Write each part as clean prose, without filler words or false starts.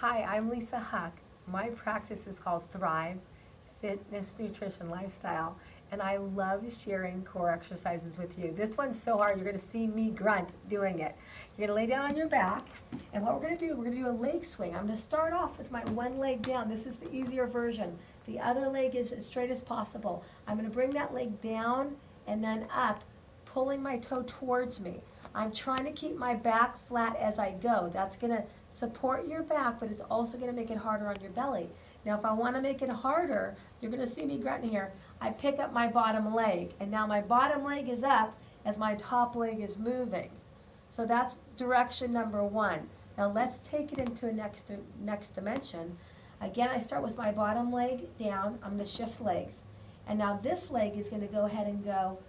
Hi, I'm Lisa Huck. My practice is called Thrive Fitness, Nutrition, Lifestyle, and I love sharing core exercises with you. This one's so hard, you're going to see me grunt doing it. You're going to lay down on your back, and what we're going to do, we're going to do a leg swing. I'm going to start off with my one leg down. This is the easier version. The other leg is as straight as possible. I'm going to bring that leg down and then up, pulling my toe towards me. I'm trying to keep my back flat as I go. That's going to support your back, but it's also going to make it harder on your belly. Now, if I want to make it harder, you're going to see me grunting here. I pick up my bottom leg, and now my bottom leg is up as my top leg is moving. So that's direction number one. Now let's take it into a next dimension. Again, I start with my bottom leg down. I'm going to shift legs. And now this leg is going to go ahead and go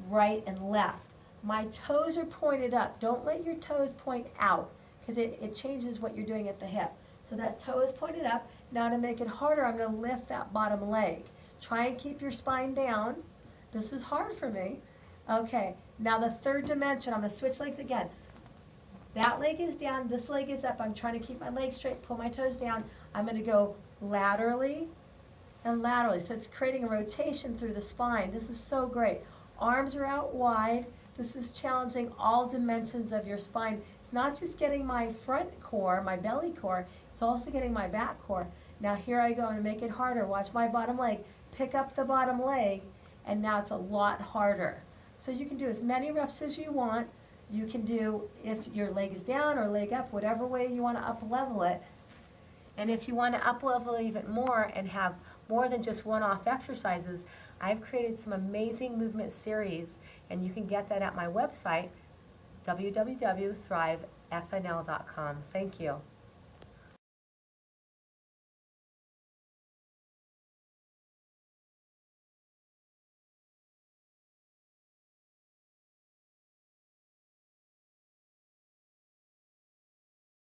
right and left. My toes are pointed up. Don't let your toes point out, because it changes what you're doing at the hip. So that toe is pointed up. Now to make it harder, I'm going to lift that bottom leg. Try and keep your spine down. This is hard for me. Okay, now the third dimension, I'm going to switch legs again. That leg is down, this leg is up. I'm trying to keep my legs straight, pull my toes down. I'm going to go laterally and laterally. So it's creating a rotation through the spine. This is so great. Arms are out wide. This is challenging all dimensions of your spine. It's not just getting my front core, my belly core, it's also getting my back core. Now here I go, and to make it harder, watch my bottom leg, pick up the bottom leg, and now it's a lot harder. So you can do as many reps as you want. You can do, if your leg is down or leg up, whatever way you want to up level it. And if you want to up level even more and have more than just one-off exercises, I've created some amazing movement series, and you can get that at my website, www.thrivefnl.com. Thank you.